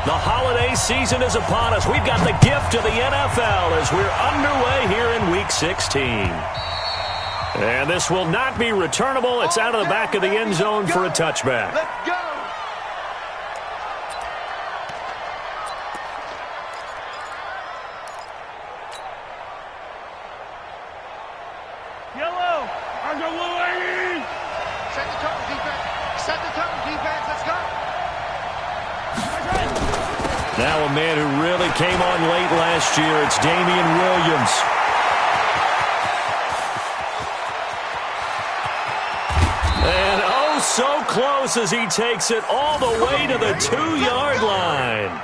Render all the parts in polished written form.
The holiday season is upon us. We've got the gift of the NFL as we're underway here in Week 16. And this will not be returnable. It's out of the back of the end zone for a touchback. Let's go. Yellow. On the way. Set the tone, defense. Set the tone, defense. Let's go. Now a man who really came on late last year. It's Damian Williams. And oh, so close as he takes it all the way to the 2-yard line.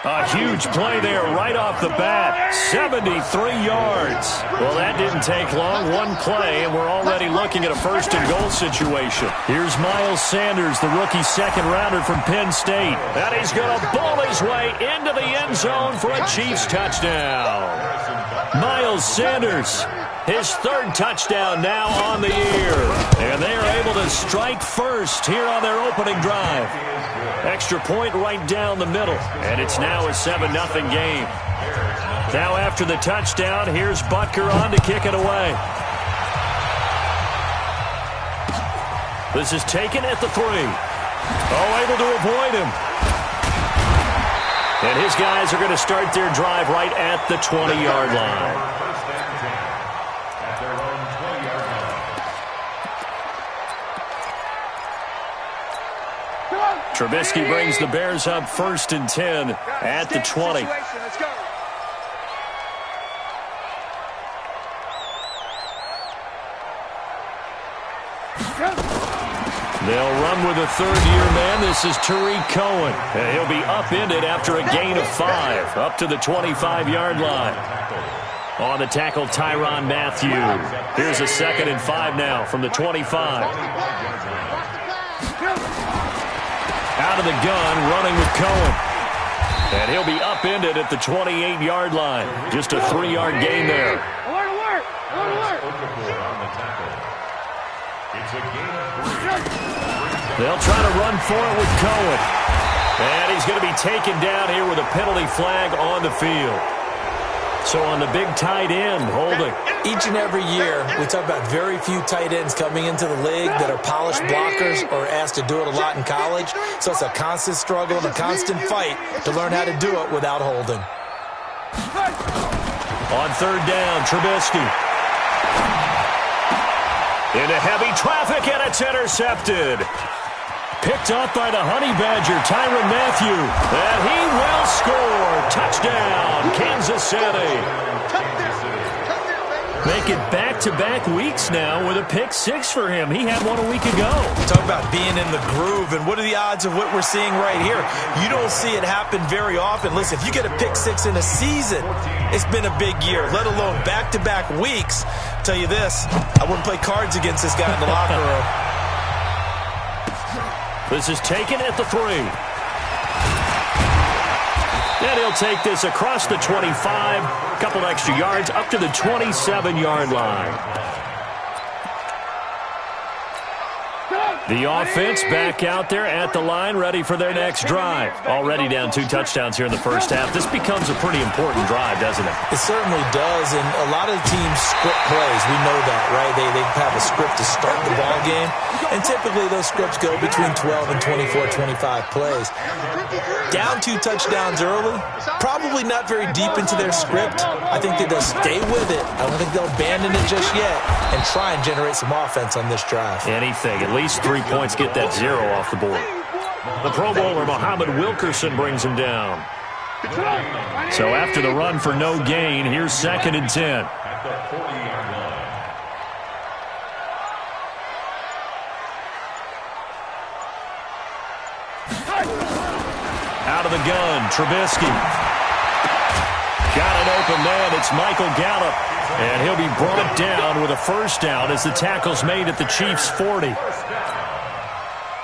A huge play there right off the bat. 73 yards. Well, that didn't take long. One play, and we're already looking at a first-and-goal situation. Here's Miles Sanders, the rookie second-rounder from Penn State. And he's going to ball his way into the end zone for a Chiefs touchdown. Miles Sanders, his third touchdown now on the year. And they are able to strike first here on their opening drive. Extra point right down the middle. And it's now a 7-0 game. Now after the touchdown, here's Butker on to kick it away. This is taken at the 3. Oh, able to avoid him. And his guys are going to start their drive right at the 20-yard line. Trubisky brings the Bears up 1st and 10 at the 20. Let's go. They'll run with a third-year man. This is Tariq Cohen. And he'll be upended after a gain of 5, up to the 25-yard line. On the tackle, Tyrann Mathieu. Here's a 2nd and 5 now from the 25. Out of the gun, running with Cohen. And he'll be upended at the 28-yard line. Just a 3-yard gain there. Alert! They'll try to run for it with Cohen. And he's going to be taken down here with a penalty flag on the field. So on the big tight end, holding. Each and every year, we talk about very few tight ends coming into the league that are polished blockers or asked to do it a lot in college. So it's a constant struggle and a constant fight to learn how to do it without holding. On 3rd down, Trubisky. Into heavy traffic, and it's intercepted. Picked up by the Honey Badger, Tyrann Mathieu. And he will score. Touchdown, Kansas City. Make it back-to-back weeks now with a pick-6 for him. He had one a week ago. Talk about being in the groove, and what are the odds of what we're seeing right here? You don't see it happen very often. Listen, if you get a pick-6 in a season, it's been a big year, let alone back-to-back weeks. I'll tell you this, I wouldn't play cards against this guy in the locker room. This is taken at the 3. And he'll take this across the 25, a couple extra yards, up to the 27-yard line. The offense back out there at the line, ready for their next drive. Already down 2 touchdowns here in the first half. This becomes a pretty important drive, doesn't it? It certainly does, and a lot of teams script plays. We know that, right? They have a script to start the ball game, and typically those scripts go between 12 and 24, 25 plays. Down 2 touchdowns early, probably not very deep into their script. I think they'll stay with it. I don't think they'll abandon it just yet and try and generate some offense on this drive. Anything, at least 3 points, get that 0 off the board. The Pro Bowler, Muhammad Wilkerson, brings him down. So after the run for no gain, here's 2nd and 10. Out of the gun, Trubisky. Got an open man. It's Michael Gallup. And he'll be brought down with a first down as the tackle's made at the Chiefs' 40.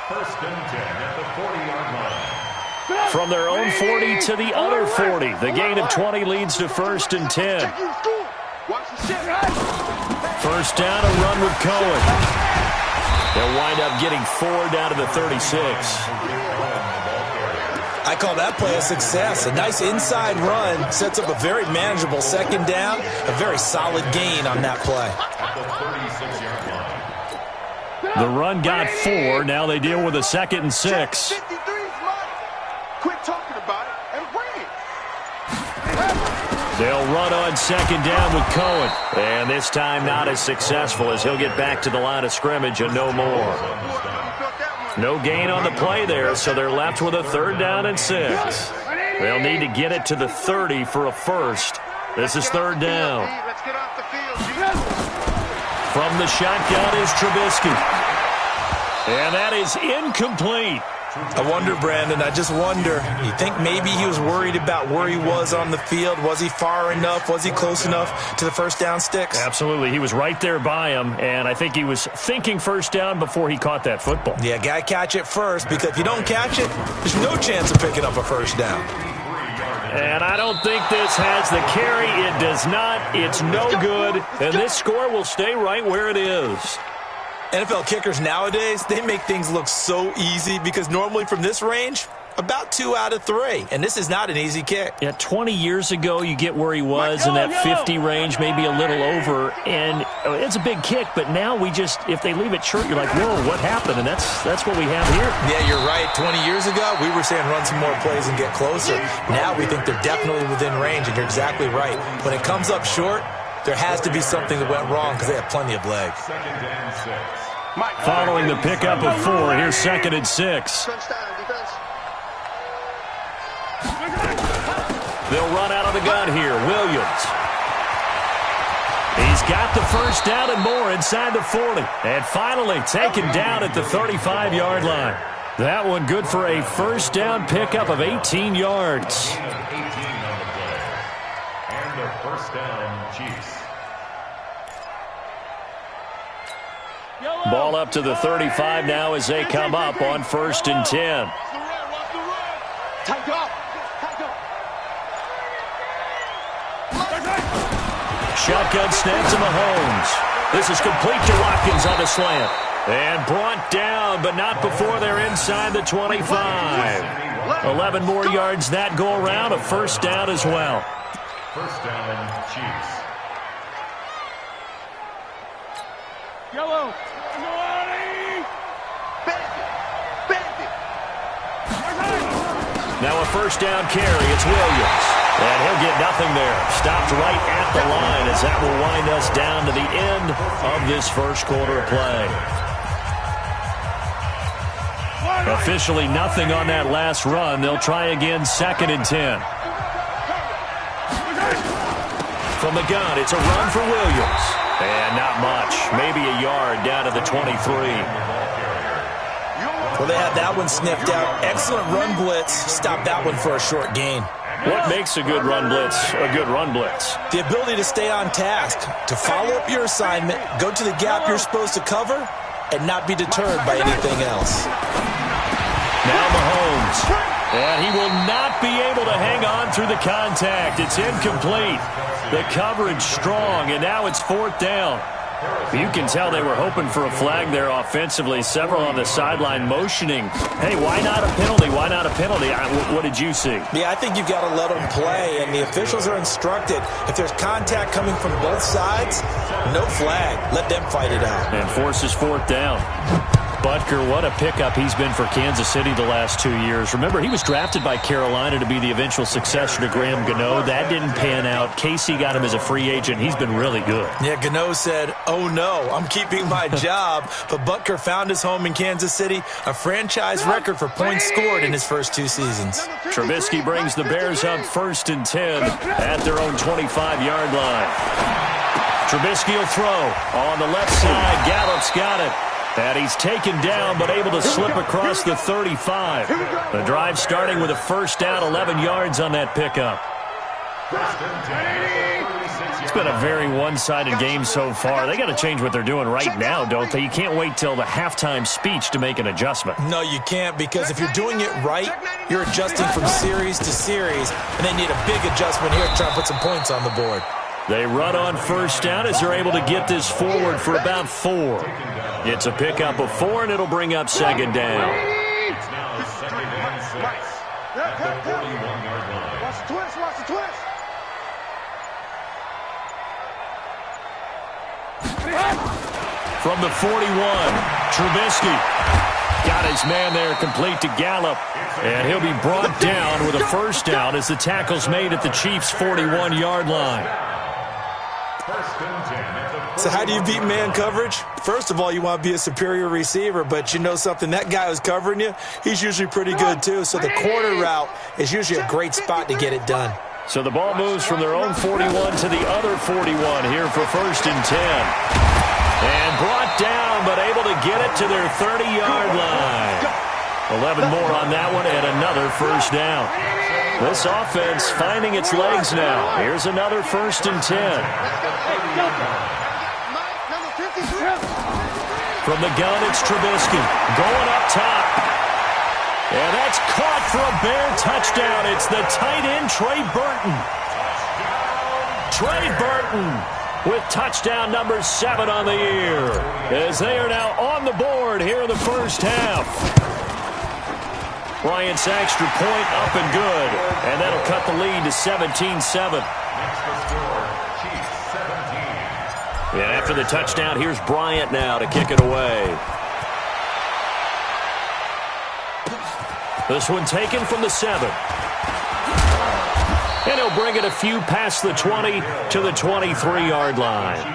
First and 10 at the 40-yard line. From their own 40 to the other 40. The gain of 20 leads to 1st and 10. First down, a run with Cohen. They'll wind up getting 4 down to the 36. I call that play a success. A nice inside run sets up a very manageable second down, a very solid gain on that play. The run got 4. Now they deal with a 2nd and 6. 53 is mine. Quit talking about it and bring it. They'll run on 2nd down with Cohen. And this time not as successful as he'll get back to the line of scrimmage and no more. No gain on the play there, so they're left with a 3rd down and 6. They'll need to get it to the 30 for a first. This is 3rd down. Let's get off the field, From the shotgun is Trubisky. And that is incomplete. I wonder, Brandon, I just wonder, you think maybe he was worried about where he was on the field? Was he far enough? Was he close enough to the first down sticks? Absolutely. He was right there by him, and I think he was thinking first down before he caught that football. Yeah, got to catch it first, because if you don't catch it, there's no chance of picking up a first down. And I don't think this has the carry. It does not. It's no good, and this score will stay right where it is. NFL kickers nowadays, they make things look so easy because normally from this range, about 2 out of 3. And this is not an easy kick. Yeah, 20 years ago, you get where he was in that 50 range, maybe a little over. And it's a big kick, but now we just, if they leave it short, you're like, whoa, what happened? And that's what we have here. Yeah, you're right. 20 years ago, we were saying run some more plays and get closer. Now we think they're definitely within range, and you're exactly right. When it comes up short, there has to be something that went wrong because they have plenty of legs. Following the pickup of 4, here's 2nd and 6. They'll run out of the gun here. Williams. He's got the first down and more inside the 40. And finally taken down at the 35-yard line. That one good for a first down pickup of 18 yards. And the first down, Chiefs. Ball up to the 35 now as they come up on 1st and 10. Shotgun snap to Mahomes. This is complete to Watkins on the slant. And brought down, but not before they're inside the 25. 11 more yards that go around, a first down as well. First down, Chiefs. Yellow. Now a first down carry. It's Williams. And he'll get nothing there. Stopped right at the line as that will wind us down to the end of this first quarter of play. Officially nothing on that last run. They'll try again 2nd and 10. From the gun, it's a run for Williams. And not much. Maybe a yard down to the 23. Well, they had that one sniffed out. Excellent run blitz. Stop that one for a short gain. What makes a good run blitz a good run blitz? The ability to stay on task, to follow up your assignment, go to the gap you're supposed to cover, and not be deterred by anything else. Now Mahomes. And he will not be able to hang on through the contact. It's incomplete. The coverage strong, and now it's 4th down. You can tell they were hoping for a flag there offensively. Several on the sideline motioning, hey, why not a penalty? Why not a penalty? What did you see? Yeah, I think you've got to let them play, and the officials are instructed. If there's contact coming from both sides, no flag. Let them fight it out. And forces 4th down. Butker, what a pickup he's been for Kansas City the last 2 years. Remember, he was drafted by Carolina to be the eventual successor to Graham Gano. That didn't pan out. Casey got him as a free agent. He's been really good. Yeah, Gano said, oh no, I'm keeping my job. But Butker found his home in Kansas City, a franchise record for points scored in his first 2 seasons. Trubisky brings the Bears up 1st and 10 at their own 25-yard line. Trubisky will throw on the left side. Gallup's got it. And he's taken down, but able to slip across the 35. The drive starting with a first down, 11 yards on that pickup. It's been a very one-sided game so far. They got to change what they're doing right now, don't they? You can't wait till the halftime speech to make an adjustment. No, you can't, because if you're doing it right, you're adjusting from series to series, and they need a big adjustment here to try and put some points on the board. They run on first down as they're able to get this forward for about 4. It's a pickup of 4, and it'll bring up 2nd down. at the 41-yard line. Watch the twist, watch the twist. From the 41, Trubisky got his man there complete to Gallup. And he'll be brought down with a first down as the tackle's made at the Chiefs' 41-yard line. So how do you beat man coverage? First of all, you want to be a superior receiver, but you know something, that guy who's covering you, he's usually pretty good too. So the corner route is usually a great spot to get it done. So the ball moves from their own 41 to the other 41 here for 1st and 10. And brought down, but able to get it to their 30-yard line. 11 more on that one, and another first down. This offense finding its legs now. Here's another 1st and 10. From the gun, it's Trubisky going up top. And that's caught for a Bear touchdown. It's the tight end, Trey Burton. Trey Burton with touchdown number 7 on the year, as they are now on the board here in the first half. Bryant's extra point up and good, and that'll cut the lead to 17-7. And after the touchdown, here's Bryant now to kick it away. This one taken from the 7. And he'll bring it a few past the 20 to the 23-yard line.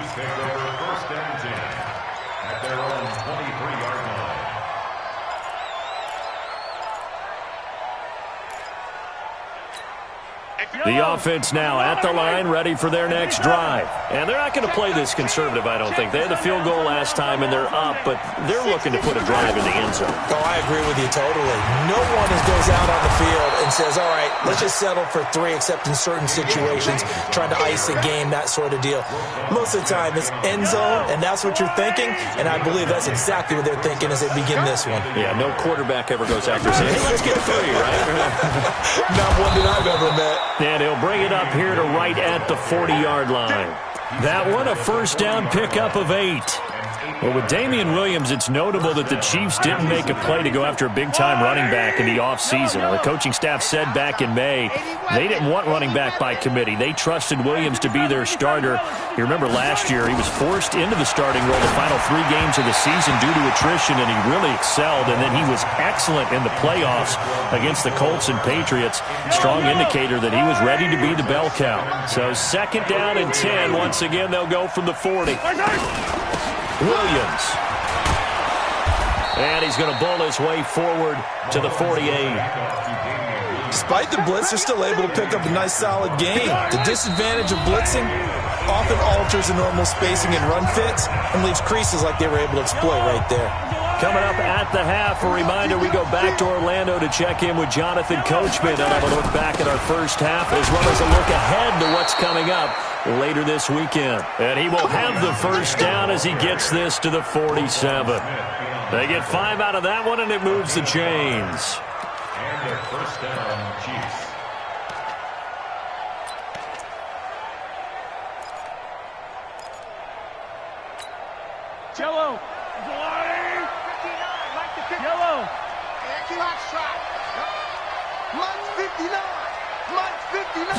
The offense now at the line, ready for their next drive. And they're not going to play this conservative, I don't think. They had the field goal last time, and they're up, but they're looking to put a drive in the end zone. Oh, I agree with you totally. No one goes out on the field and says, all right, let's just settle for 3, except in certain situations, trying to ice a game, that sort of deal. Most of the time, it's end zone, and that's what you're thinking, and I believe that's exactly what they're thinking as they begin this one. Yeah, no quarterback ever goes out there saying, hey, let's get 3, right? Not one that I've ever met. And he'll bring it up here to right at the 40-yard line. That one, a first down pickup of 8. Well, with Damian Williams, it's notable that the Chiefs didn't make a play to go after a big-time running back in the offseason. The coaching staff said back in May they didn't want running back by committee. They trusted Williams to be their starter. You remember last year, he was forced into the starting role the final 3 games of the season due to attrition, and he really excelled, and then he was excellent in the playoffs against the Colts and Patriots. Strong indicator that he was ready to be the bell cow. So 2nd down and 10. Once again, they'll go from the 40. Williams. And he's going to bull his way forward to the 48. Despite the blitz, they're still able to pick up a nice, solid gain. The disadvantage of blitzing often alters the normal spacing and run fits and leaves creases like they were able to exploit right there. Coming up at the half, a reminder, we go back to Orlando to check in with Jonathan Coachman and have a look back at our first half, as well as a look ahead to what's coming up later this weekend. And he will have the first down as he gets this to the 47. They get 5 out of that one, and it moves the chains. And their first down, Chiefs. Jello. Yellow. Too hot shot. Mike's 59. Mike's 59.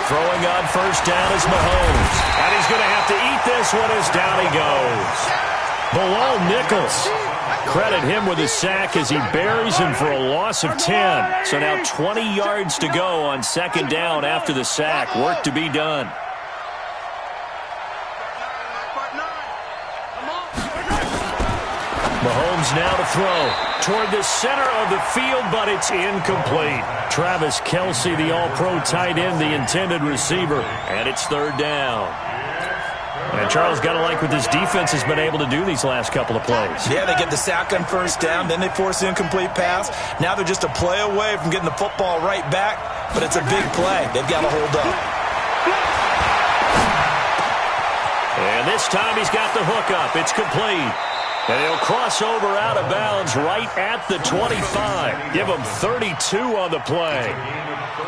Throwing on first down is Mahomes. And he's going to have to eat this one as down he goes. Below Nichols. Credit him with his sack as he buries him for a loss of 10. So now 20 yards to go on 2nd down after the sack. Work to be done. Mahomes now to throw toward the center of the field, but it's incomplete. Travis Kelce, the all-pro tight end, the intended receiver, and it's 3rd down. And Charles, got to like what this defense has been able to do these last couple of plays. Yeah, they get the sack on first down, then they force the incomplete pass. Now they're just a play away from getting the football right back, but it's a big play. They've got to hold up. And this time he's got the hook up. It's complete. And he'll cross over out of bounds right at the 25. Give him 32 on the play.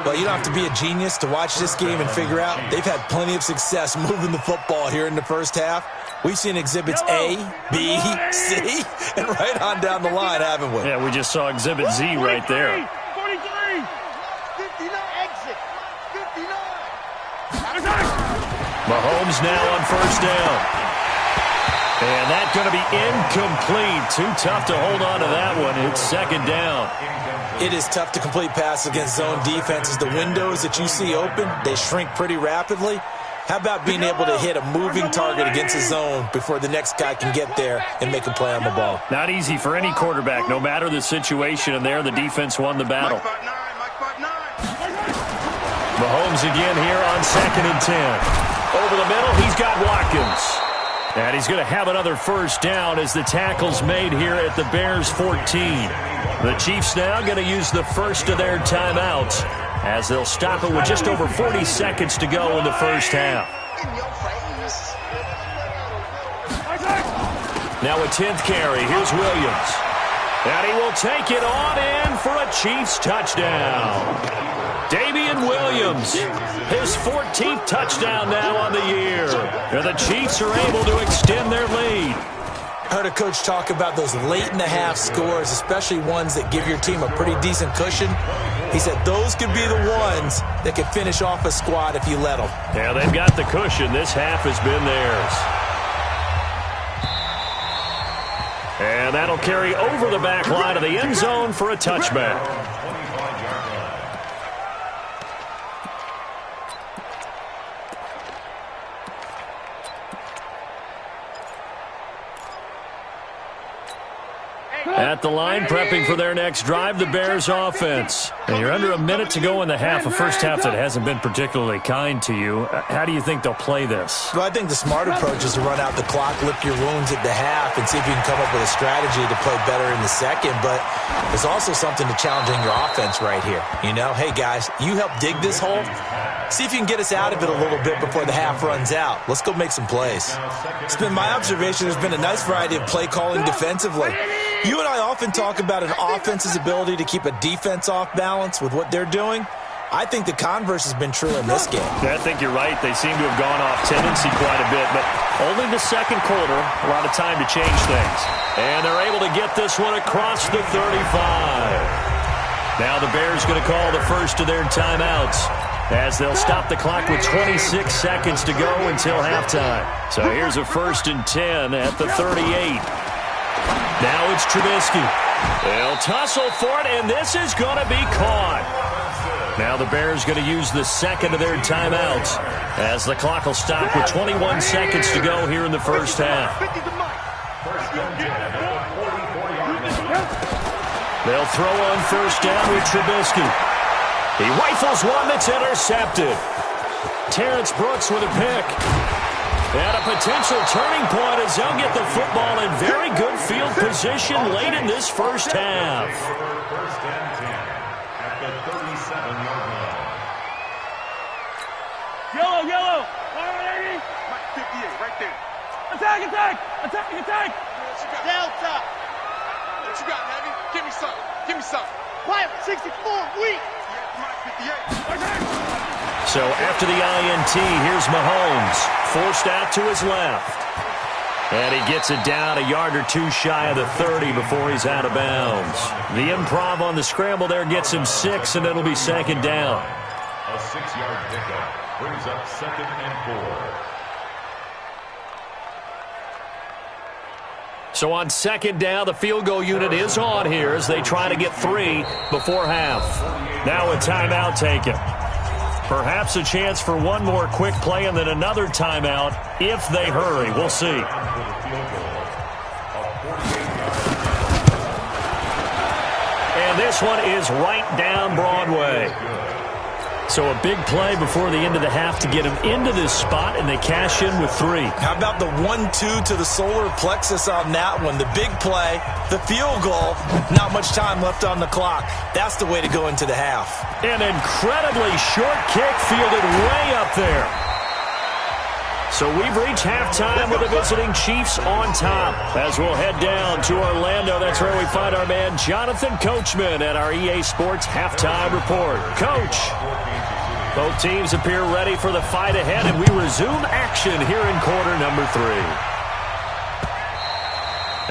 Well, you don't have to be a genius to watch this game and figure out they've had plenty of success moving the football here in the first half. We've seen exhibits A, B, C, and right on down the line, haven't we? Yeah, we just saw exhibit Z right there. Mahomes now on first down. And that's going to be incomplete. Too tough to hold on to that one. It's second down. It is tough to complete passes against zone defenses. The windows that you see open, they shrink pretty rapidly. How about being able to hit a moving target against a zone before the next guy can get there and make a play on the ball? Not easy for any quarterback, no matter the situation. And there, the defense won the battle. Mahomes again here on 2nd and 10. Over the middle, he's got Watkins. And he's going to have another first down as the tackle's made here at the Bears 14. The Chiefs now going to use the first of their timeouts as they'll stop it with just over 40 seconds to go in the first half. Now a 10th carry. Here's Williams. And he will take it on in for a Chiefs touchdown. Damian Williams, his 14th touchdown now on the year. And the Chiefs are able to extend their lead. Heard a coach talk about those late-in-the-half scores, especially ones that give your team a pretty decent cushion. He said those could be the ones that could finish off a squad if you let them. Yeah, they've got the cushion. This half has been theirs. And that'll carry over the back line of the end zone for a touchback. At the line, prepping for their next drive, the Bears offense. And you're under a minute to go in the half, a first half that hasn't been particularly kind to you. How do you think they'll play this? Well, I think the smart approach is to run out the clock, lick your wounds at the half, and see if you can come up with a strategy to play better in the second. But there's also something to challenging your offense right here. You know, hey, guys, you help dig this hole. See if you can get us out of it a little bit before the half runs out. Let's go make some plays. It's been my observation there's been a nice variety of play calling defensively. You and I often talk about an offense's ability to keep a defense off balance with what they're doing. I think the converse has been true in this game. Yeah, I think you're right. They seem to have gone off tendency quite a bit, but only the second quarter, a lot of time to change things. And they're able to get this one across the 35. Now the Bears going to call the first of their timeouts as they'll stop the clock with 26 seconds to go until halftime. So here's a 1st and 10 at the 38. Now it's Trubisky. They'll tussle for it, and this is going to be caught. Now the Bears going to use the second of their timeouts as the clock will stop with 21 seconds to go here in the first half. They'll throw on first down with Trubisky. He rifles one that's intercepted. Terrence Brooks with a pick. And a potential turning point as they'll get the football in very good field position late in this first half. First and 10 at the 37-yard line. Yellow, yellow. 58, right there. Attack, attack, attack, attack. Delta. What you got, Heavy? Give me something. Give me something. Quiet, 64, weak. 58. So after the INT, here's Mahomes, forced out to his left. And he gets it down a yard or two shy of the 30 before he's out of bounds. The improv on the scramble there gets him 6, and it'll be second down. A 6-yard pickup brings up 2nd and 4. So on second down, the field goal unit is on here as they try to get 3 before half. Now a timeout taken. Perhaps a chance for one more quick play and then another timeout if they hurry. We'll see. And this one is right down Broadway. So a big play before the end of the half to get him into this spot, and they cash in with 3. How about the 1-2 to the solar plexus on that one? The big play, the field goal, not much time left on the clock. That's the way to go into the half. An incredibly short kick fielded way up there. So we've reached halftime with the visiting Chiefs on top. As we'll head down to Orlando, that's where we find our man Jonathan Coachman at our EA Sports Halftime Report. Coach, both teams appear ready for the fight ahead, and we resume action here in quarter number 3.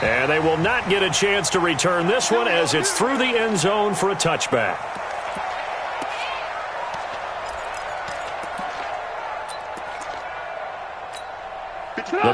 And they will not get a chance to return this one as it's through the end zone for a touchback.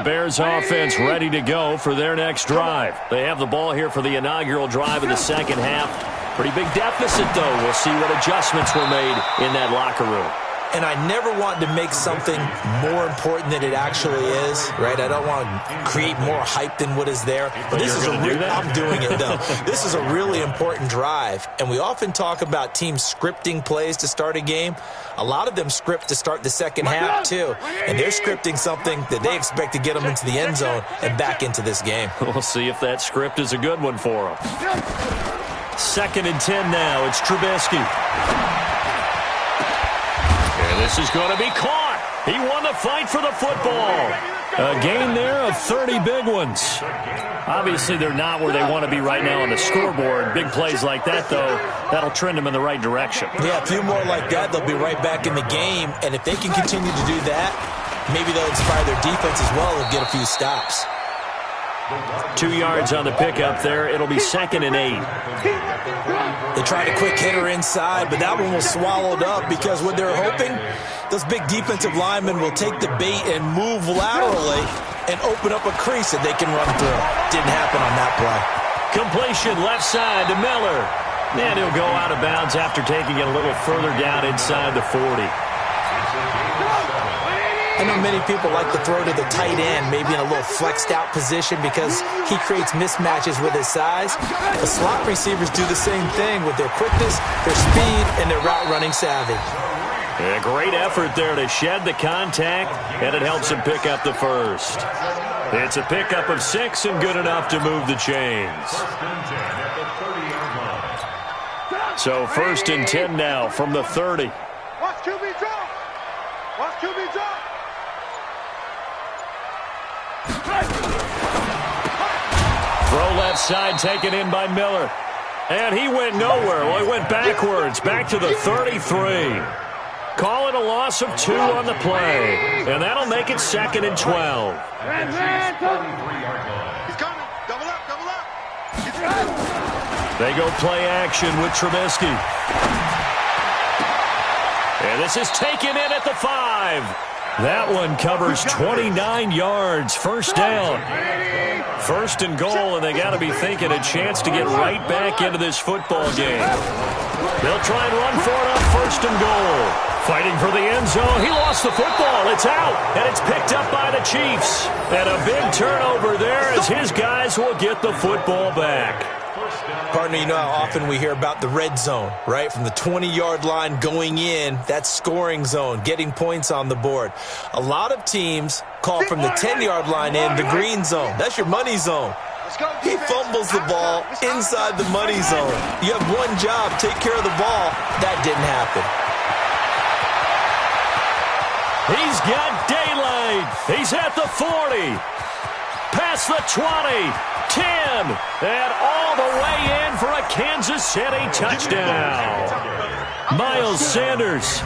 Bears offense ready to go for their next drive. They have the ball here for the inaugural drive of the second half. Pretty big deficit, though. We'll see what adjustments were made in that locker room. And I never want to make something more important than it actually is, right? I don't want to create more hype than what is there. But this is I'm doing it, though. This is a really important drive. And we often talk about teams scripting plays to start a game. A lot of them script to start the second half, too. And they're scripting something that they expect to get them into the end zone and back into this game. We'll see if that script is a good one for them. 2nd and 10 now. It's Trubisky. This is going to be caught. He won the fight for the football. A gain there of 30 big ones. Obviously, they're not where they want to be right now on the scoreboard. Big plays like that, though, that'll trend them in the right direction. Yeah, a few more like that, they'll be right back in the game. And if they can continue to do that, maybe they'll inspire their defense as well and get a few stops. 2 yards on the pickup there. It'll be 2nd and 8. They tried a quick hitter inside, but that one was swallowed up because what they're hoping, those big defensive linemen will take the bait and move laterally and open up a crease that they can run through. Didn't happen on that play. Completion left side to Miller. And he'll go out of bounds after taking it a little further down inside the 40. I know many people like to throw to the tight end, maybe in a little flexed out position because he creates mismatches with his size. The slot receivers do the same thing with their quickness, their speed, and their route running savvy. A great effort there to shed the contact, and it helps him pick up the first. It's a pickup of 6 and good enough to move the chains. So 1st and 10 now from the 30. Watch QB drop. Watch QB drop. Throw left side taken in by Miller. And he went nowhere. Well, he went backwards, back to the 33. Call it a loss of 2 on the play. And that'll make it 2nd and 12. He's coming. Double up, double up. They go play action with Trubisky. And this is taken in at the 5. That one covers 29 yards. First down. 1st and goal, and they got to be thinking a chance to get right back into this football game. They'll try and run for it on 1st and goal. Fighting for the end zone. He lost the football. It's out, and it's picked up by the Chiefs. And a big turnover there as his guys will get the football back. Partner, you know how often we hear about the red zone, right? From the 20-yard line going in, that's scoring zone, getting points on the board. A lot of teams call from the 10-yard line in the green zone. That's your money zone. He fumbles the ball inside the money zone. You have one job, take care of the ball. That didn't happen. He's got daylight. He's at the 40. Past the 20. 10, and all the way in for a Kansas City touchdown. Miles Sanders,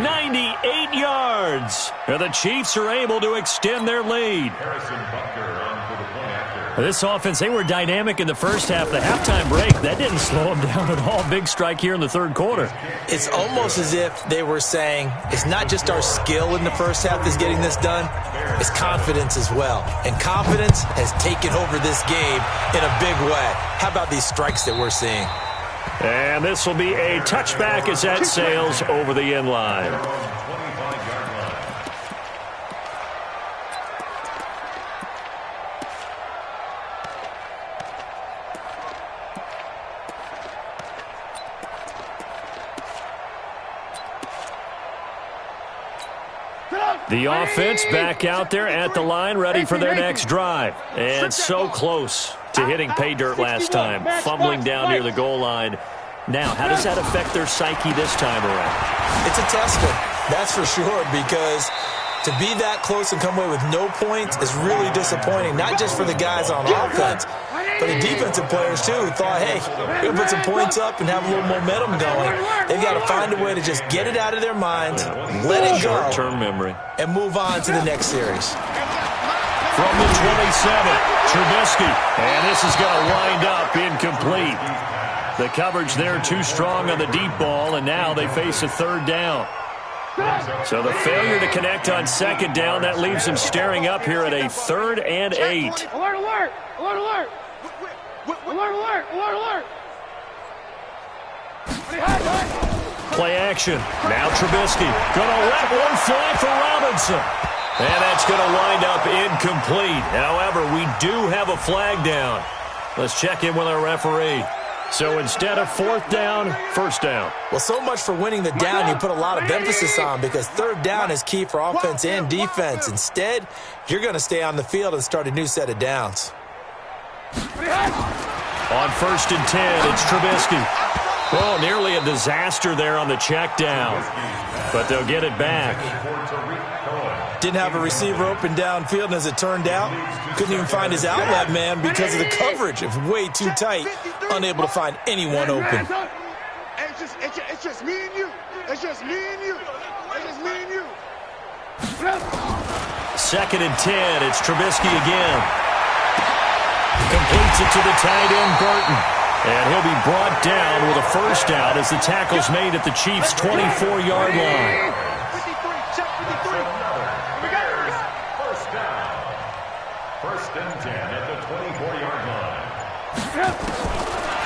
98 yards. And the Chiefs are able to extend their lead. This offense, they were dynamic in the first half. The halftime break, that didn't slow them down at all. Big strike here in the 3rd quarter. It's almost as if they were saying, it's not just our skill in the first half that's getting this done, it's confidence as well. And confidence has taken over this game in a big way. How about these strikes that we're seeing? And this will be a touchback as that sails over the end line. The offense back out there at the line, ready for their next drive. And so close to hitting pay dirt last time, fumbling down near the goal line. Now, how does that affect their psyche this time around? It's a tester, that's for sure, because to be that close and come away with no points is really disappointing, not just for the guys on offense, but the defensive players, too, who thought, hey, we'll put some points up and have a little momentum going. They've got to find a way to just get it out of their minds, let it go, short-term memory, and move on to the next series. From the 27, Trubisky, and this is going to wind up incomplete. The coverage there too strong on the deep ball, and now they face a 3rd down. So the failure to connect on second down, that leaves him staring up here at a 3rd and 8. Alert, alert! Alert, alert! Alert, alert! Alert, alert! Play action. Now Trubisky going to let one fly for Robinson. And that's going to wind up incomplete. However, we do have a flag down. Let's check in with our referee. So instead of 4th down, 1st down. Well, so much for winning the down you put a lot of emphasis on, because 3rd down is key for offense and defense. Instead, you're going to stay on the field and start a new set of downs. On 1st and 10, it's Trubisky. Oh, nearly a disaster there on the check down. But they'll get it back. Didn't have a receiver open downfield, and as it turned out, couldn't even find his outlet man because of the coverage. It was way too tight, unable to find anyone open. It's just me and you. It's just me and you. It's just me and you. 2nd and 10, it's Trubisky again. Completes it to the tight end, Burton. And he'll be brought down with a 1st down as the tackle's made at the Chiefs' 24-yard line.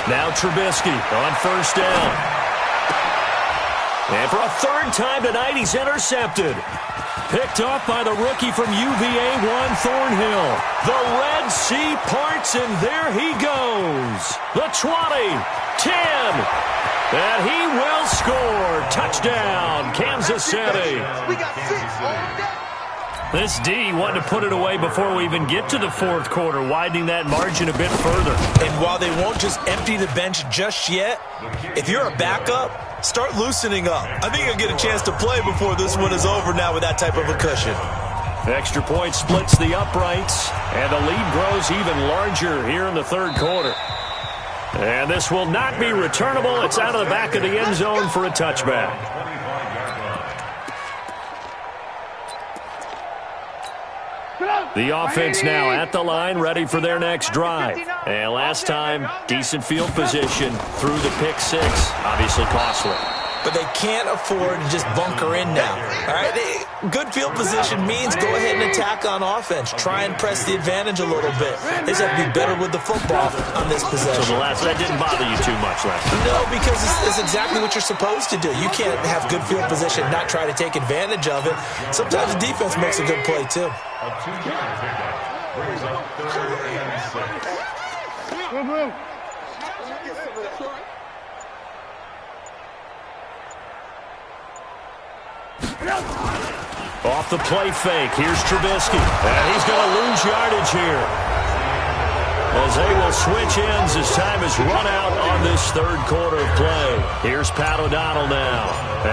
Now Trubisky on 1st down. And for a 3rd time tonight, he's intercepted. Picked off by the rookie from UVA, Juan Thornhill. The Red Sea parts, and there he goes. The 20, 10, and he will score. Touchdown, Kansas City. We got 6 all day. This D wanted to put it away before we even get to the 4th quarter, widening that margin a bit further. And while they won't just empty the bench just yet, if you're a backup, start loosening up. I think you'll get a chance to play before this one is over now with that type of a cushion. Extra point splits the uprights, and the lead grows even larger here in the 3rd quarter. And this will not be returnable. It's out of the back of the end zone for a touchback. The offense now at the line, ready for their next drive. And last time, decent field position through the pick 6. Obviously costly. But they can't afford to just bunker in now. All right, good field position means go ahead and attack on offense. Try and press the advantage a little bit. They just have to be better with the football on this possession. So that didn't bother you too much last time? No, because it's exactly what you're supposed to do. You can't have good field position and not try to take advantage of it. Sometimes the defense makes a good play, too. A 2-yard pickup brings up 3rd and 6. Off the play fake, here's Trubisky. And he's going to lose yardage here, as they will switch ends as time has run out on this 3rd quarter of play. Here's Pat O'Donnell now,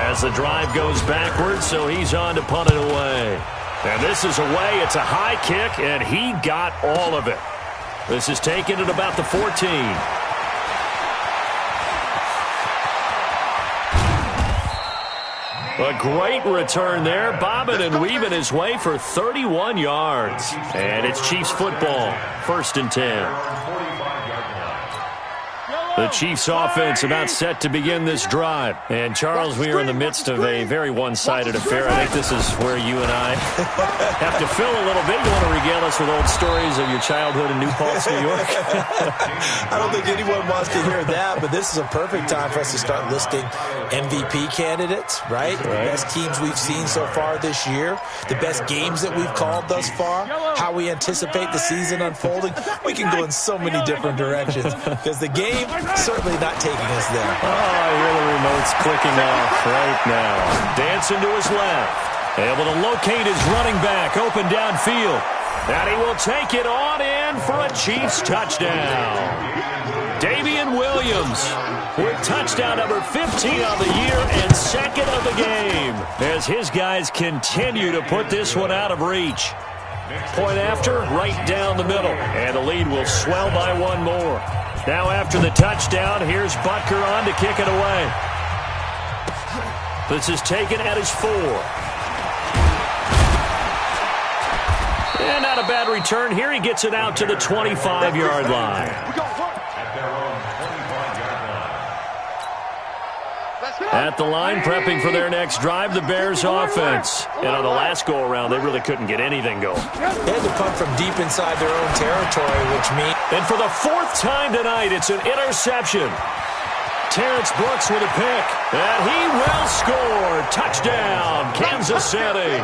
as the drive goes backwards, so he's on to punt it away. And this is away. It's a high kick, and he got all of it. This is taken at about the 14. A great return there, bobbing and weaving his way for 31 yards. And it's Chiefs football, 1st and 10. The Chiefs offense about set to begin this drive. And Charles, we are in the midst of a very one-sided affair. I think this is where you and I have to fill a little bit. You want to regale us with old stories of your childhood in New Paltz, New York? I don't think anyone wants to hear that, but this is a perfect time for us to start listing MVP candidates, right? The best teams we've seen so far this year, the best games that we've called thus far, how we anticipate the season unfolding. We can go in so many different directions because the game certainly not taking us there. Oh, I hear the remote's clicking off right now. Dancing to his left. Able to locate his running back open downfield. And he will take it on in for a Chiefs touchdown. Damian Williams with touchdown number 15 on the year and 2nd of the game, as his guys continue to put this one out of reach. Point after, right down the middle. And the lead will swell by 1 more. Now after the touchdown, here's Butker on to kick it away. This is taken at his 4. And not a bad return here. He gets it out to the 25-yard line. At the line, prepping for their next drive, the Bears offense. And on the last go-around, they really couldn't get anything going. They had to punt from deep inside their own territory, which means... And for the fourth time tonight, it's an interception. Terrence Brooks with a pick, and he will score. Touchdown, Kansas City.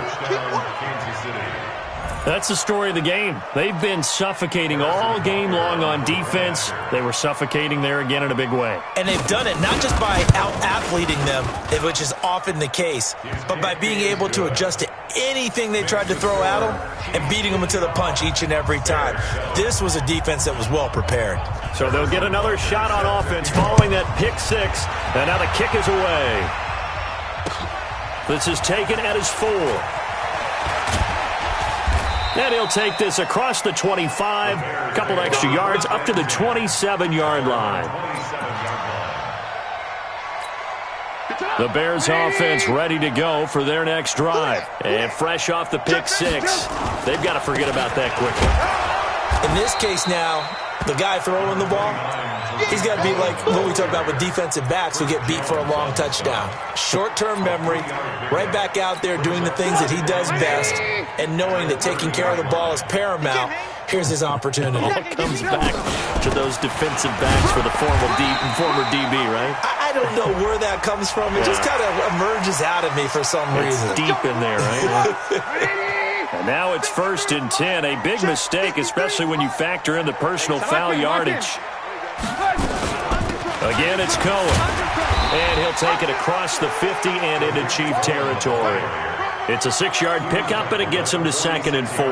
That's the story of the game. They've been suffocating all game long on defense. They were suffocating there again in a big way. And they've done it not just by out-athleting them, which is often the case, but by being able to adjust to anything they tried to throw at them and beating them into the punch each and every time. This was a defense that was well prepared. So they'll get another shot on offense following that pick six, and now the kick is away. This is taken at his 4. And he'll take this across the 25, a couple extra yards, up to the 27-yard line. The Bears offense ready to go for their next drive. And fresh off the pick six, they've got to forget about that quickly. In this case now, the guy throwing the ball, he's got to be like what we talk about with defensive backs who get beat for a long touchdown. Short-term memory, right back out there doing the things that he does best, and knowing that taking care of the ball is paramount. Here's his opportunity. All comes back to those defensive backs for the former DB, right? I don't know where that comes from. It just kind of emerges out of me for some reason. It's deep in there, right? And now it's 1st and 10. A big mistake, especially when you factor in the personal foul yardage. Again, it's Cohen. And he'll take it across the 50 and into Chief territory. It's a 6-yard pickup, and it gets him to 2nd and 4.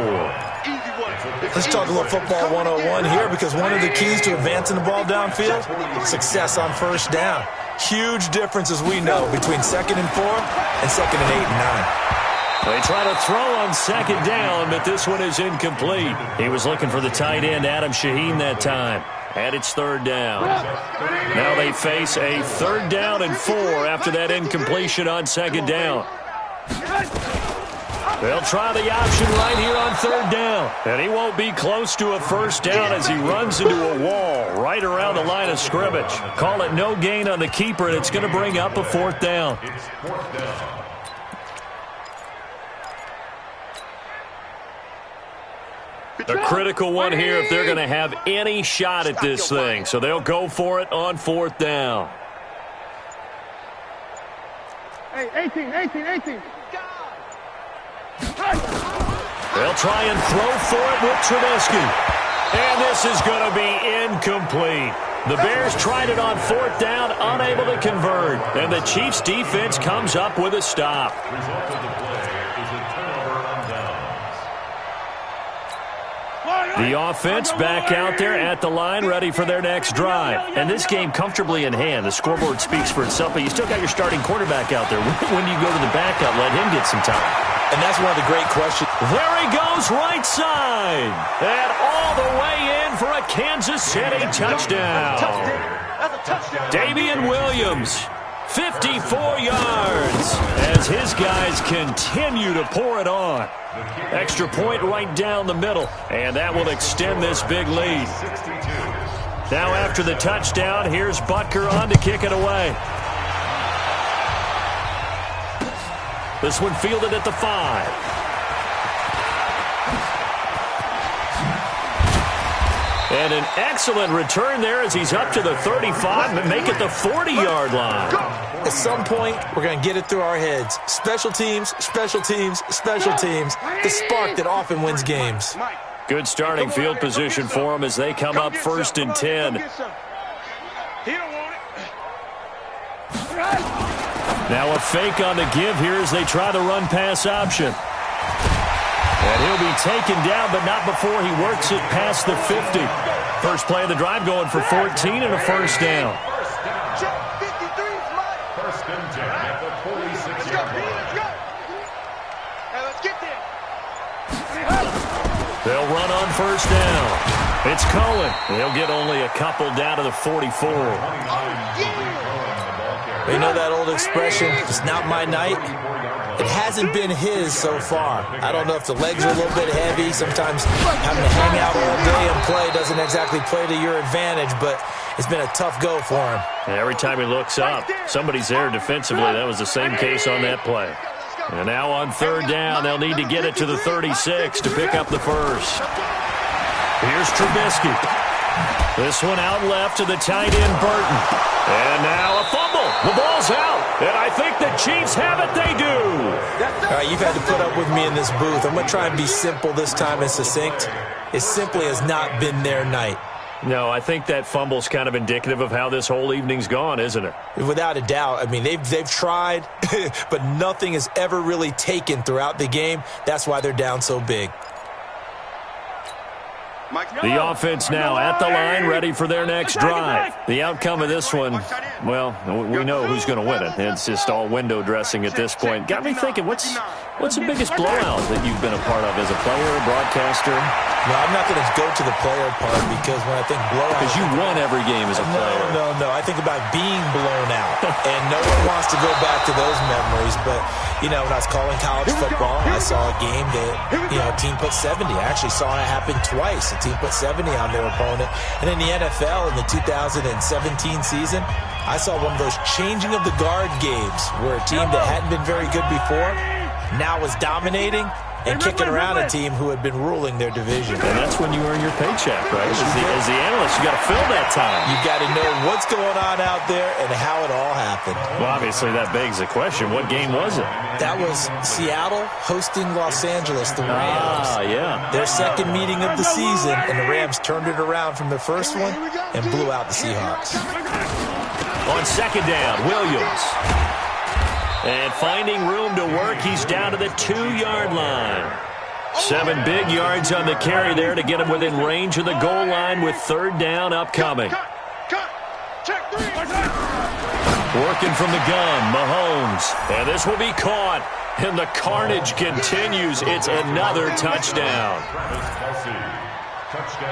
Let's talk a little football 101 here, because one of the keys to advancing the ball downfield, success on first down. Huge difference, as we know, between 2nd and 4 and 2nd and 8 and 9. They try to throw on 2nd down, but this one is incomplete. He was looking for the tight end, Adam Shaheen, that time. And it's 3rd down. Now they face a 3rd down and 4 after that incompletion on 2nd down. They'll try the option right here on 3rd down. And he won't be close to a 1st down as he runs into a wall right around the line of scrimmage. Call it no gain on the keeper, and it's going to bring up a 4th down. A critical one here if they're going to have any shot at this thing. So they'll go for it on 4th down. Hey, 18. They'll try and throw for it with Trubisky. And this is going to be incomplete. The Bears tried it on 4th down, unable to convert. And the Chiefs' defense comes up with a stop. Result of the play is a turnover on downs. The offense back out there at the line, ready for their next drive. And this game comfortably in hand. The scoreboard speaks for itself, but you still got your starting quarterback out there. When do you go to the backup, let him get some time? And that's one of the great questions. There he goes, right side. And all the way in for a Kansas City touchdown. Damian Williams, 54 yards, as his guys continue to pour it on. Extra point right down the middle, and that will extend this big lead. Now after the touchdown, here's Butker on to kick it away. This one fielded at the 5. And an excellent return there as he's up to the 35 and make it the 40-yard line. At some point, we're going to get it through our heads. Special teams, special teams, special teams. The spark that often wins games. Good starting field position for them as they come up 1st and 10. Now a fake on the give here as they try the run-pass option. And he'll be taken down, but not before he works it past the 50. First play of the drive going for 14 and a 1st down. First and 10 at the 46-yard line. They'll run on 1st down. It's Cohen. He'll get only a couple down to the 44. You know that old expression, it's not my night? It hasn't been his so far. I don't know if the legs are a little bit heavy. Sometimes having to hang out all day and play doesn't exactly play to your advantage, but it's been a tough go for him. And every time he looks up, somebody's there defensively. That was the same case on that play. And now on third down, they'll need to get it to the 36 to pick up the first. Here's Trubisky. This one out left to the tight end, Burton. And now a fumble. The ball's out. And I think the Chiefs have it. They do. All right, you've had to put up with me in this booth. I'm going to try and be simple this time and succinct. It simply has not been their night. No, I think that fumble's kind of indicative of how this whole evening's gone, isn't it? Without a doubt. I mean, they've tried, but nothing has ever really taken throughout the game. That's why they're down so big. The offense now at the line, ready for their next drive. The outcome of this one, well, we know who's going to win it. It's just all window dressing at this point. Got me thinking, what's the biggest blowout that you've been a part of as a player, broadcaster? No, I'm not going to go to the player part because when I think blowout... Because you won every game as a player. No. I think about being blown out. And no one wants to go back to those memories. But, you know, when I was calling college football, I saw a game that, you know, a team put 70. I actually saw it happen twice. A team put 70 on their opponent. And in the NFL, in the 2017 season, I saw one of those changing of the guard games where a team that hadn't been very good before now was dominating and kicking around a team who had been ruling their division. And that's when you earn your paycheck, right? As the analyst, you got to fill that time. You got to know what's going on out there and how it all happened. Well, obviously, that begs the question, what game was it? That was Seattle hosting Los Angeles, the Rams. Yeah. Their second meeting of the season, and the Rams turned it around from their first one and blew out the Seahawks. On second down, Williams. And finding room to work, he's down to the 2-yard line. 7 big yards on the carry there to get him within range of the goal line with third down upcoming. Working from the gun, Mahomes. And this will be caught. And the carnage continues. It's another touchdown.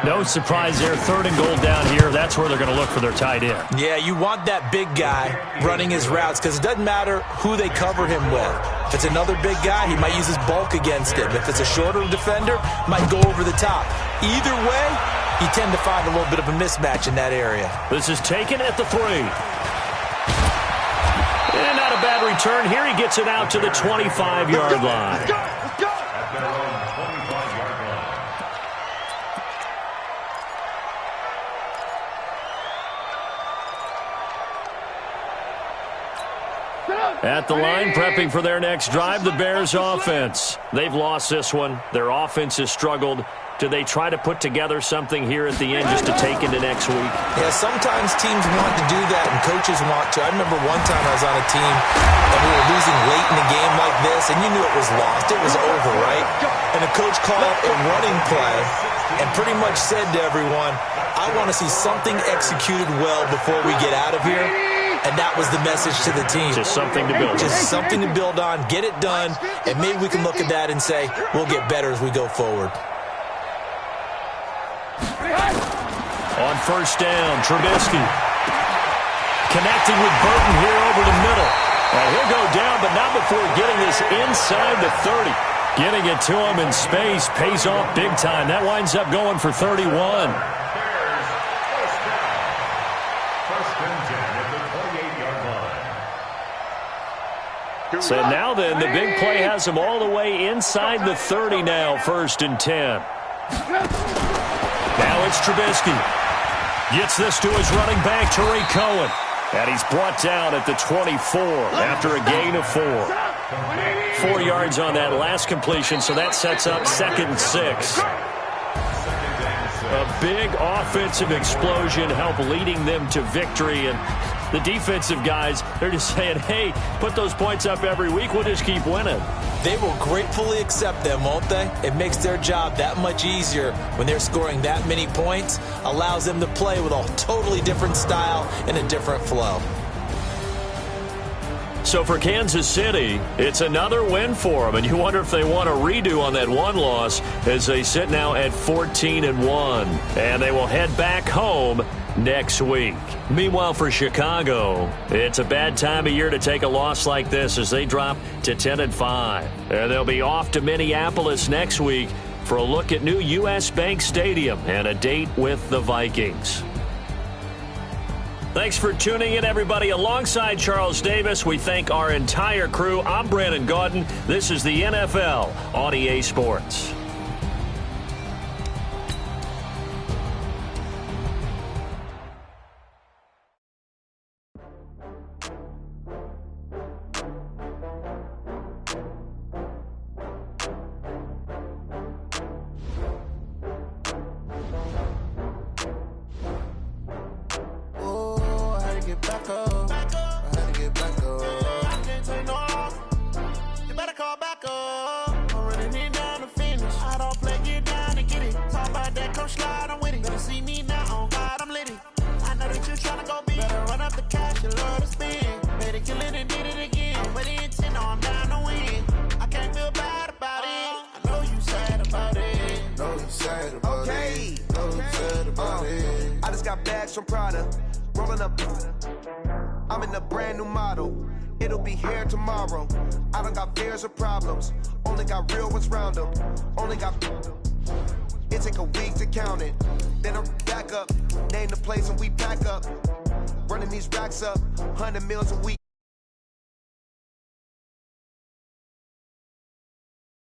No surprise there. Third and goal down here. That's where they're going to look for their tight end. Yeah, you want that big guy running his routes because it doesn't matter who they cover him with. If it's another big guy, he might use his bulk against him. If it's a shorter defender, might go over the top. Either way, you tend to find a little bit of a mismatch in that area. This is taken at the 3. And not a bad return. Here he gets it out to the 25-yard line. Let's go. At the line, prepping for their next drive, the Bears offense. They've lost this one. Their offense has struggled. Do they try to put together something here at the end just to take into next week? Yeah, sometimes teams want to do that and coaches want to. I remember one time I was on a team and we were losing late in the game like this and you knew it was lost. It was over, right? And the coach called a running play and pretty much said to everyone, I want to see something executed well before we get out of here. And that was the message to the team. Just something to build on. Just something to build on, get it done, and maybe we can look at that and say, we'll get better as we go forward. On first down, Trubisky. Connecting with Burton here over the middle. And he'll go down, but not before getting this inside the 30. Getting it to him in space pays off big time. That winds up going for 31. So now then, the big play has him all the way inside the 30 now, 1st and 10. Now it's Trubisky. Gets this to his running back, Tariq Cohen. And he's brought down at the 24 after a gain of 4. 4 yards on that last completion, so that sets up 2nd and 6. A big offensive explosion helped leading them to victory, and the defensive guys, they're just saying, hey, put those points up every week, we'll just keep winning. They will gratefully accept them, won't they? It makes their job that much easier when they're scoring that many points, allows them to play with a totally different style and a different flow. So for Kansas City, it's another win for them, and you wonder if they want a redo on that one loss as they sit now at 14-1, and they will head back home next week. Meanwhile, for Chicago, it's a bad time of year to take a loss like this as they drop to 10-5. And they'll be off to Minneapolis next week for a look at new U.S. Bank Stadium and a date with the Vikings. Thanks for tuning in, everybody. Alongside Charles Davis, we thank our entire crew. I'm Brandon Gaudin. This is the NFL on EA Sports. $100 million a week.